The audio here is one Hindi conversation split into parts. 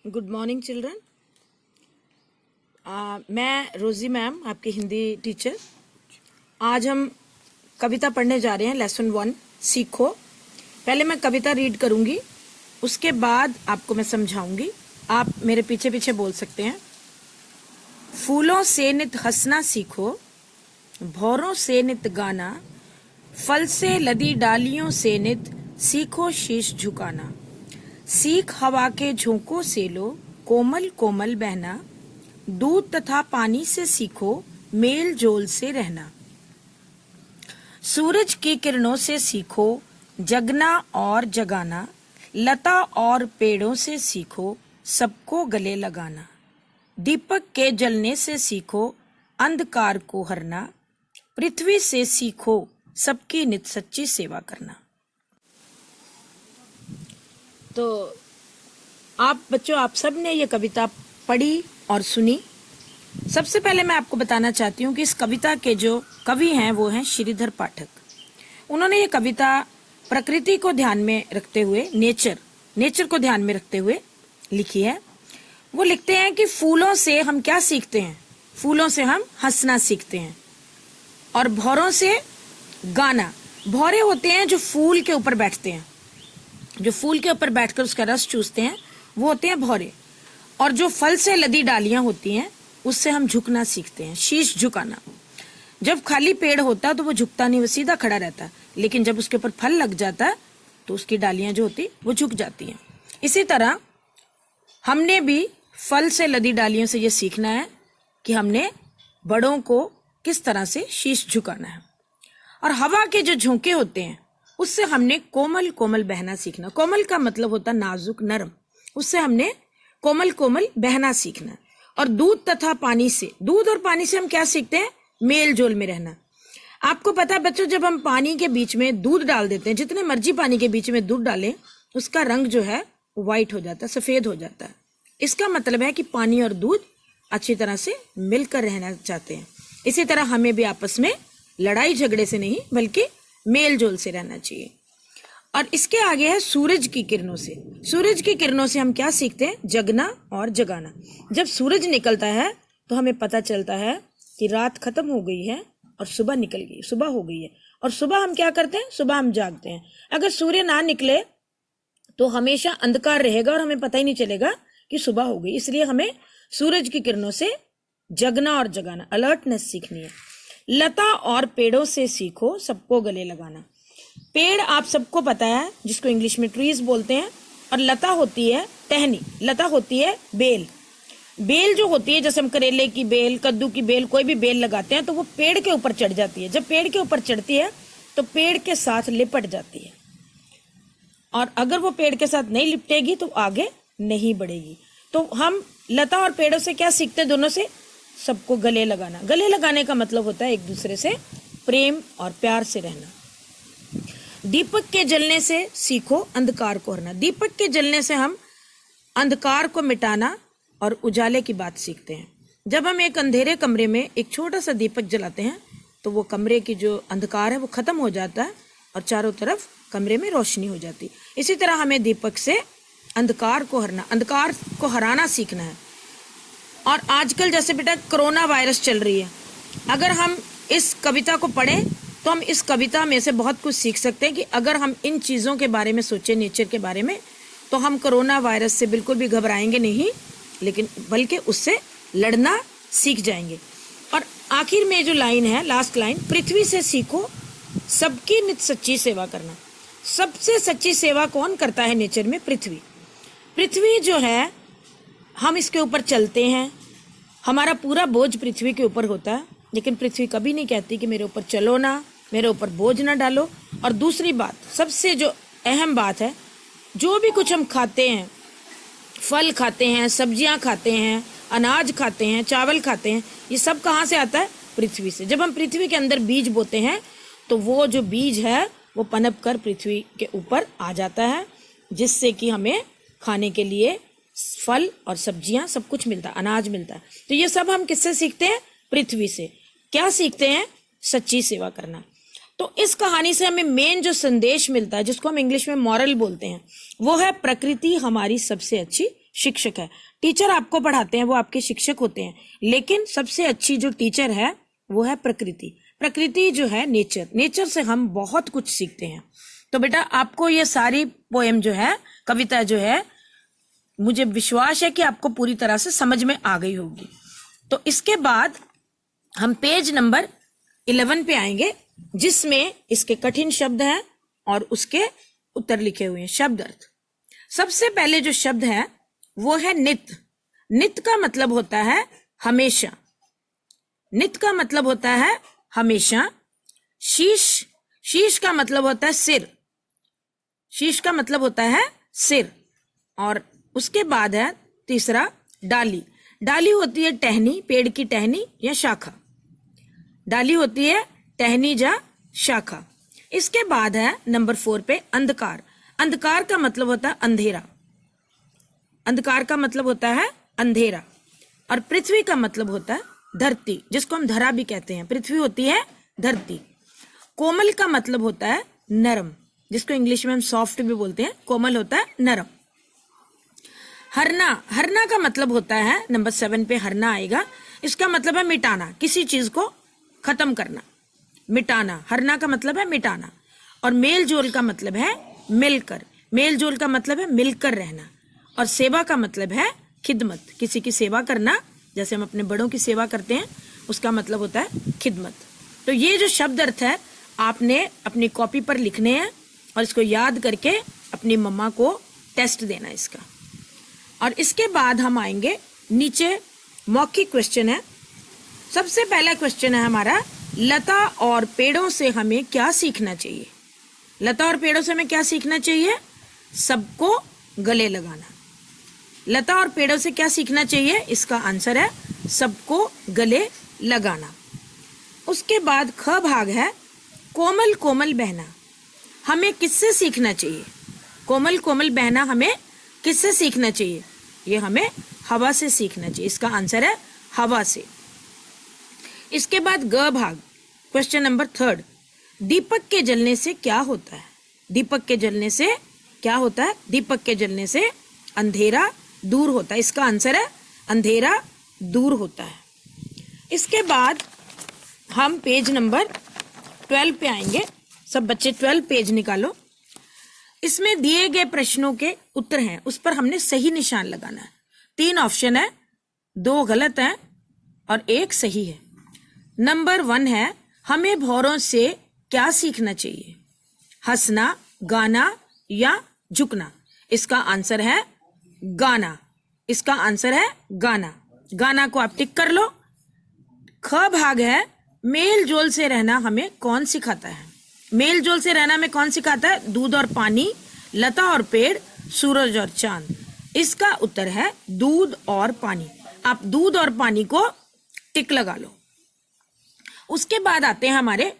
Good morning children. मैं रोजी मैम, आपकी हिंदी टीचर। आज हम कविता पढ़ने जा रहे हैं। लेसन 1 सीखो। पहले मैं कविता रीड करूंगी, उसके बाद आपको मैं समझाऊंगी। आप मेरे पीछे पीछे बोल सकते हैं। फूलों से नित हंसना सीखो, भौरों से नित गाना, फल से लदी डालियों से नित सीखो शीश झुकाना। सीख हवा के झोंकों से लो कोमल कोमल बहना, दूध तथा पानी से सीखो मेल जोल से रहना। सूरज की किरणों से सीखो जगना और जगाना, लता और पेड़ों से सीखो सबको गले लगाना। दीपक के जलने से सीखो अंधकार को हरना, पृथ्वी से सीखो सबकी नित सच्ची सेवा करना। तो आप बच्चों, आप सब ने ये कविता पढ़ी और सुनी। सबसे पहले मैं आपको बताना चाहती हूँ कि इस कविता के जो कवि हैं वो हैं श्रीधर पाठक। उन्होंने ये कविता प्रकृति को ध्यान में रखते हुए, नेचर को ध्यान में रखते हुए लिखी है। वो लिखते हैं कि फूलों से हम क्या सीखते हैं? फूलों से हम हंसना सीखते हैं, और भौरों से गाना। भौरे होते हैं जो फूल के ऊपर बैठते हैं, जो फूल के ऊपर बैठकर उसका रस चूसते हैं, वो होते हैं भौरे। और जो फल से लदी डालियां होती हैं, उससे हम झुकना सीखते हैं, शीश झुकाना। जब खाली पेड़ होता है तो वो झुकता नहीं, वो सीधा खड़ा रहता है, लेकिन जब उसके ऊपर फल लग जाता है तो उसकी डालियां जो होती वो झुक जाती हैं। इसी तरह हमने भी फल से लदी डालियों से ये सीखना है कि हमने बड़ों को किस तरह से शीश झुकाना है। और हवा के जो झोंके होते हैं उससे हमने कोमल कोमल बहना सीखना। कोमल का मतलब होता नाजुक, नरम। उससे हमने कोमल कोमल बहना सीखना। और दूध तथा पानी से, दूध और पानी से हम क्या सीखते हैं? मेल जोल में रहना। आपको पता है बच्चों, जब हम पानी के बीच में दूध डाल देते हैं, जितने मर्जी पानी के बीच में दूध डालें, उसका रंग जो है व्हाइट हो जाता है, सफेद हो जाता है। इसका मतलब है कि पानी और दूध अच्छी तरह से मिलकर रहना चाहते हैं। इसी तरह हमें भी आपस में लड़ाई झगड़े से नहीं, बल्कि मेल जोल से रहना चाहिए। और इसके आगे है सूरज की किरणों से। सूरज की किरणों से हम क्या सीखते हैं? जगना और जगाना। जब सूरज निकलता है तो हमें पता चलता है कि रात खत्म हो गई है और सुबह निकल गई, सुबह हो गई है। और सुबह हम क्या करते हैं? सुबह हम जागते हैं। अगर सूर्य ना निकले तो हमेशा अंधकार रहेगा और हमें पता ही नहीं चलेगा कि सुबह हो गई। इसलिए हमें सूरज की किरणों से जगना और जगाना, अलर्टनेस सीखनी है। लता और पेड़ों से सीखो सबको गले लगाना। पेड़ आप सबको पता है, जिसको इंग्लिश में ट्रीज बोलते हैं। और लता होती है टहनी, लता होती है बेल। बेल जो होती है, जैसे हम करेले की बेल, कद्दू की बेल, कोई भी बेल लगाते हैं तो वो पेड़ के ऊपर चढ़ जाती है। जब पेड़ के ऊपर चढ़ती है तो पेड़ के साथ लिपट जाती है, और अगर वो पेड़ के साथ नहीं लिपटेगी तो आगे नहीं बढ़ेगी। तो हम लता और पेड़ों से क्या सीखते हैं? दोनों से सबको गले लगाना। गले लगाने का मतलब होता है एक दूसरे से प्रेम और प्यार से रहना। दीपक के जलने से सीखो अंधकार को हरना। दीपक के जलने से हम अंधकार को मिटाना और उजाले की बात सीखते हैं। जब हम एक अंधेरे कमरे में एक छोटा सा दीपक जलाते हैं तो वो कमरे की जो अंधकार है वो खत्म हो जाता है और चारों तरफ कमरे में रोशनी हो जाती। इसी तरह हमें दीपक से अंधकार को हरना, अंधकार को हराना सीखना है। और आजकल जैसे बेटा कोरोना वायरस चल रही है, अगर हम इस कविता को पढ़ें तो हम इस कविता में से बहुत कुछ सीख सकते हैं कि अगर हम इन चीज़ों के बारे में सोचें, नेचर के बारे में, तो हम कोरोना वायरस से बिल्कुल भी घबराएंगे नहीं, लेकिन बल्कि उससे लड़ना सीख जाएंगे। और आखिर में जो लाइन है, लास्ट लाइन, पृथ्वी से सीखो सबकी नित सच्ची सेवा करना। सबसे सच्ची सेवा कौन करता है नेचर में? पृथ्वी। पृथ्वी जो है, हम इसके ऊपर चलते हैं, हमारा पूरा बोझ पृथ्वी के ऊपर होता है, लेकिन पृथ्वी कभी नहीं कहती कि मेरे ऊपर चलो ना, मेरे ऊपर बोझ ना डालो। और दूसरी बात, सबसे जो अहम बात है, जो भी कुछ हम खाते हैं, फल खाते हैं, सब्जियां खाते हैं, अनाज खाते हैं, चावल खाते हैं, ये सब कहाँ से आता है? पृथ्वी से। जब हम पृथ्वी के अंदर बीज बोते हैं तो वो जो बीज है वो पनप कर पृथ्वी के ऊपर आ जाता है, जिससे कि हमें खाने के लिए फल और सब्जियां सब कुछ मिलता है, अनाज मिलता है। तो ये सब हम किससे सीखते हैं? पृथ्वी से। क्या सीखते हैं? सच्ची सेवा करना। तो इस कहानी से हमें मेन जो संदेश मिलता है, जिसको हम इंग्लिश में मॉरल बोलते हैं, वो है प्रकृति हमारी सबसे अच्छी शिक्षक है। टीचर आपको पढ़ाते हैं, वो आपके शिक्षक होते हैं, लेकिन सबसे अच्छी जो टीचर है वो है प्रकृति। प्रकृति जो है नेचर, नेचर से हम बहुत कुछ सीखते हैं। तो बेटा आपको ये सारी पोएम जो है, कविता जो है, मुझे विश्वास है कि आपको पूरी तरह से समझ में आ गई होगी। तो इसके बाद हम पेज नंबर 11 पे आएंगे, जिसमें इसके कठिन शब्द हैं और उसके उत्तर लिखे हुए हैं, शब्द अर्थ। सबसे पहले जो शब्द है वो है नित। नित का मतलब होता है हमेशा। नित का मतलब होता है हमेशा। शीश, शीश का मतलब होता है सिर। शीश का मतलब होता है सिर। और उसके बाद है तीसरा डाली। डाली होती है टहनी, पेड़ की टहनी या शाखा। डाली होती है टहनी या शाखा। इसके बाद है नंबर 4 पे अंधकार। अंधकार का मतलब होता है अंधेरा। अंधकार का मतलब होता है अंधेरा। और पृथ्वी का मतलब होता है धरती, जिसको हम धरा भी कहते हैं। पृथ्वी होती है धरती। कोमल का मतलब होता है नरम, जिसको इंग्लिश में हम सॉफ्ट भी बोलते हैं। कोमल होता है नरम। हरना, हरना का मतलब होता है, नंबर 7 पे हरना आएगा। इसका मतलब है मिटाना, किसी चीज को खत्म करना, मिटाना। हरना का मतलब है मिटाना। और मेल जोल का मतलब है मिलकर। मेल जोल का मतलब है मिलकर रहना। और सेवा का मतलब है खिदमत, किसी की सेवा करना, जैसे हम अपने बड़ों की सेवा करते हैं, उसका मतलब होता है खिदमत। तो ये जो शब्द अर्थ है आपने अपनी कॉपी पर लिखने हैं और इसको याद करके अपनी मम्मा को टेस्ट देना इसका। और इसके बाद हम आएंगे नीचे, मौखिक क्वेश्चन है। सबसे पहला क्वेश्चन है हमारा, लता और पेड़ों से हमें क्या सीखना चाहिए। लता और पेड़ों से हमें क्या सीखना चाहिए? सबको गले लगाना। लता और पेड़ों से क्या सीखना चाहिए? इसका आंसर है सबको गले लगाना। उसके बाद ख भाग है, कोमल कोमल बहना। हमें किससे सीखना चाहिए? कोमल कोमल बहना हमें किससे सीखना चाहिए? ये हमें हवा से सीखना चाहिए। इसका आंसर है हवा से। इसके बाद ग भाग, क्वेश्चन नंबर 3, दीपक के जलने से क्या होता है? दीपक के जलने से क्या होता है? दीपक के जलने से अंधेरा दूर होता है। इसका आंसर है अंधेरा दूर होता है। इसके बाद हम पेज नंबर 12 पे आएंगे। सब बच्चे 12 पेज निकालो। इसमें दिए गए प्रश्नों के उत्तर हैं, उस पर हमने सही निशान लगाना है। 3 ऑप्शन है, 2 गलत हैं और 1 सही है। नंबर 1 है, हमें भौरों से क्या सीखना चाहिए? हंसना, गाना या झुकना। इसका आंसर है गाना। इसका आंसर है गाना। गाना को आप टिक कर लो। ख भाग है, मेल जोल से रहना हमें कौन सिखाता है? मेल जोल से रहना हमें कौन सिखाता है? दूध और पानी, लता और पेड़, सूरज और चांद। इसका उत्तर है दूध और पानी। आप दूध और पानी को टिक लगा लो। उसके बाद आते हैं हमारे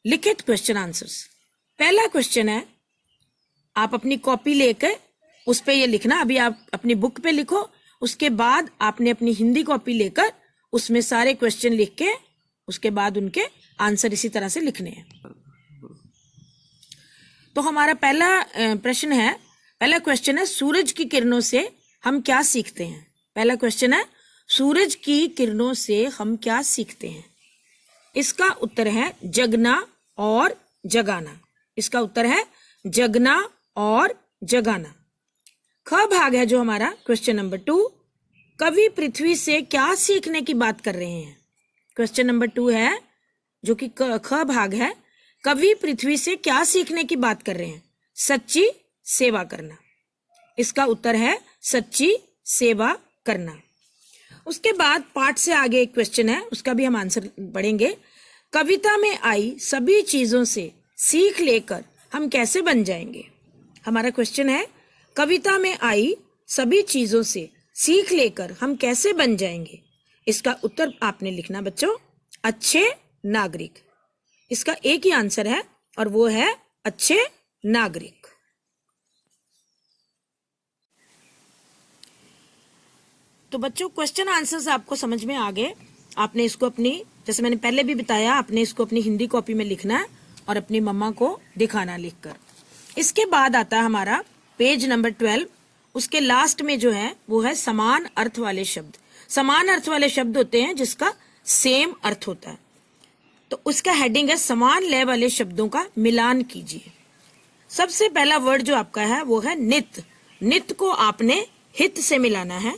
लिखित क्वेश्चन आंसर्स। पहला क्वेश्चन है, आप अपनी कॉपी लेकर उस पे ये लिखना। अभी आप अपनी बुक पे लिखो, उसके बाद आपने अपनी हिंदी कॉपी लेकर उसमें सारे क्वेश्चन लिख के उसके बाद उनके आंसर इसी तरह से लिखने हैं। तो हमारा पहला प्रश्न है, पहला क्वेश्चन है, सूरज की किरणों से हम क्या सीखते हैं? पहला क्वेश्चन है, सूरज की किरणों से हम क्या सीखते हैं? इसका उत्तर है जगना और जगाना। इसका उत्तर है जगना और जगाना। ख भाग है जो हमारा क्वेश्चन नंबर 2, कवि पृथ्वी से क्या सीखने की बात कर रहे हैं? क्वेश्चन नंबर 2 है जो कि ख भाग है, कवि पृथ्वी से क्या सीखने की बात कर रहे हैं? सच्ची सेवा करना। इसका उत्तर है सच्ची सेवा करना। उसके बाद पाठ से आगे एक क्वेश्चन है, उसका भी हम आंसर पढ़ेंगे। कविता में आई सभी चीजों से सीख लेकर हम कैसे बन जाएंगे? हमारा क्वेश्चन है, कविता में आई सभी चीजों से सीख लेकर हम कैसे बन जाएंगे? इसका उत्तर आपने लिखना बच्चों, अच्छे नागरिक। इसका एक ही आंसर है और वो है अच्छे नागरिक। तो बच्चों क्वेश्चन आंसर्स आपको समझ में आ गए। आपने इसको अपनी, जैसे मैंने पहले भी बताया, आपने इसको अपनी हिंदी कॉपी में लिखना है और अपनी मम्मा को दिखाना लिखकर। इसके बाद आता है हमारा पेज नंबर 12। उसके लास्ट में जो है वो है समान अर्थ वाले शब्द। समान अर्थ वाले शब्द होते हैं जिसका सेम अर्थ होता है, तो उसका हेडिंग है समान लय वाले शब्दों का मिलान कीजिए। सबसे पहला वर्ड जो आपका है वो है नित। नित को आपने हित से मिलाना है।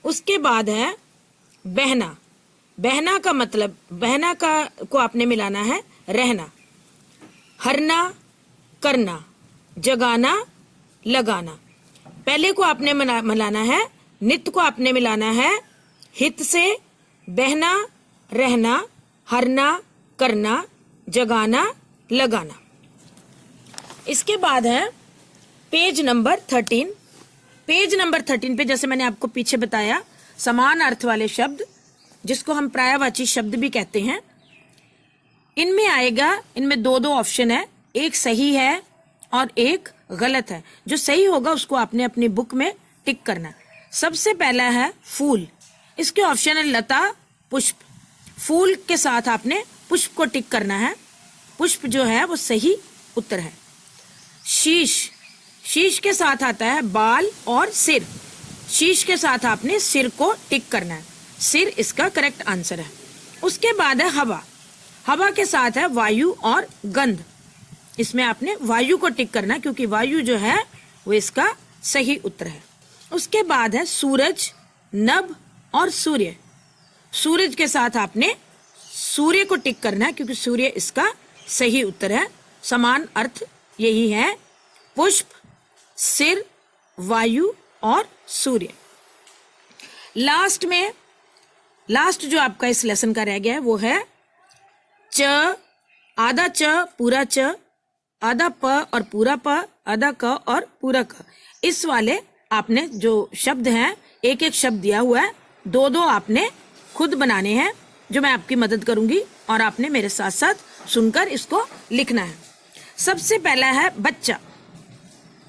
उसके बाद है बहना। बहना का मतलब, बहना का को आपने मिलाना है रहना। हरना, करना, जगाना, लगाना। पहले को आपने मिलाना है, नित को आपने मिलाना है हित से। बहना, रहना, हरना, करना, जगाना, लगाना। इसके बाद है पेज नंबर 13। पेज नंबर 13 पे जैसे मैंने आपको पीछे बताया, समान अर्थ वाले शब्द जिसको हम पर्यायवाची शब्द भी कहते हैं, इनमें आएगा, इनमें दो दो ऑप्शन है, एक सही है और एक गलत है। जो सही होगा उसको आपने अपनी बुक में टिक करना। सबसे पहला है फूल। इसके ऑप्शन है लता, पुष्प। फूल के साथ आपने पुष्प को टिक करना है। पुष्प जो है वो सही उत्तर है। शीश, शीश के साथ आता है बाल और सिर। शीश के साथ आपने सिर को टिक करना है। सिर इसका करेक्ट आंसर है। उसके बाद है हवा। हवा के साथ है वायु और गंध। इसमें आपने वायु को टिक करना क्योंकि वायु जो है वो इसका सही उत्तर है। उसके बाद है सूरज, नभ और सूर्य। सूरज के साथ आपने सूर्य को टिक करना है क्योंकि सूर्य इसका सही उत्तर है। समान अर्थ यही है, पुष्प, सिर, वायु और सूर्य। लास्ट जो आपका इस लेसन का रह गया है वो है च, आधा च पूरा च, आधा प और पूरा प, आधा क और पूरा क। इस वाले आपने जो शब्द हैं, एक एक शब्द दिया हुआ है, दो दो आपने खुद बनाने हैं जो मैं आपकी मदद करूंगी और आपने मेरे साथ साथ सुनकर इसको लिखना है। सबसे पहला है बच्चा।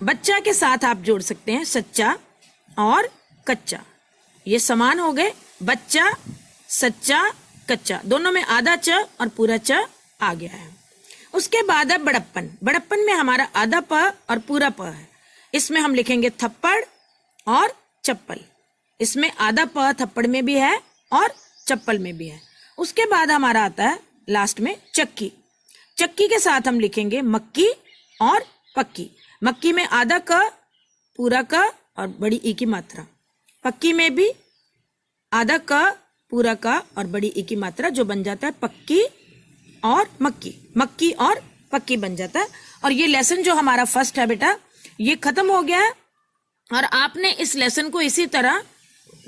बच्चा के साथ आप जोड़ सकते हैं सच्चा और कच्चा। ये समान हो गए, बच्चा, सच्चा, कच्चा, दोनों में आधा च और पूरा च आ गया है। उसके बाद है बड़प्पन। बड़प्पन में हमारा आधा प और पूरा प है। इसमें हम लिखेंगे थप्पड़ और चप्पल। इसमें आधा प थप्पड़ में भी है और चप्पल में भी है। उसके बाद हमारा आता है लास्ट में चक्की। चक्की के साथ हम लिखेंगे मक्की और पक्की। मक्की में आधा क, पूरा क और बड़ी ई की मात्रा। पक्की में भी आधा क, पूरा क और बड़ी ई की मात्रा, जो बन जाता है पक्की और मक्की। मक्की और पक्की बन जाता है। और ये लेसन जो हमारा फर्स्ट है बेटा, ये खत्म हो गया है। और आपने इस लेसन को इसी तरह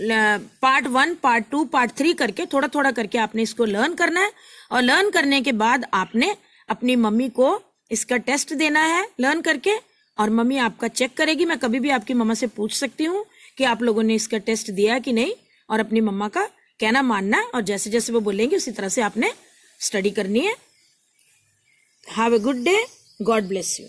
पार्ट 1, पार्ट 2, पार्ट 3 करके थोड़ा थोड़ा करके आपने इसको लर्न करना है। और लर्न करने के बाद आपने अपनी मम्मी को इसका टेस्ट देना है लर्न करके, और मम्मी आपका चेक करेगी। मैं कभी भी आपकी मम्मा से पूछ सकती हूँ कि आप लोगों ने इसका टेस्ट दिया कि नहीं, और अपनी मम्मा का कहना मानना है, और जैसे जैसे वो बोलेंगे उसी तरह से आपने स्टडी करनी है। Have a good day, God bless you.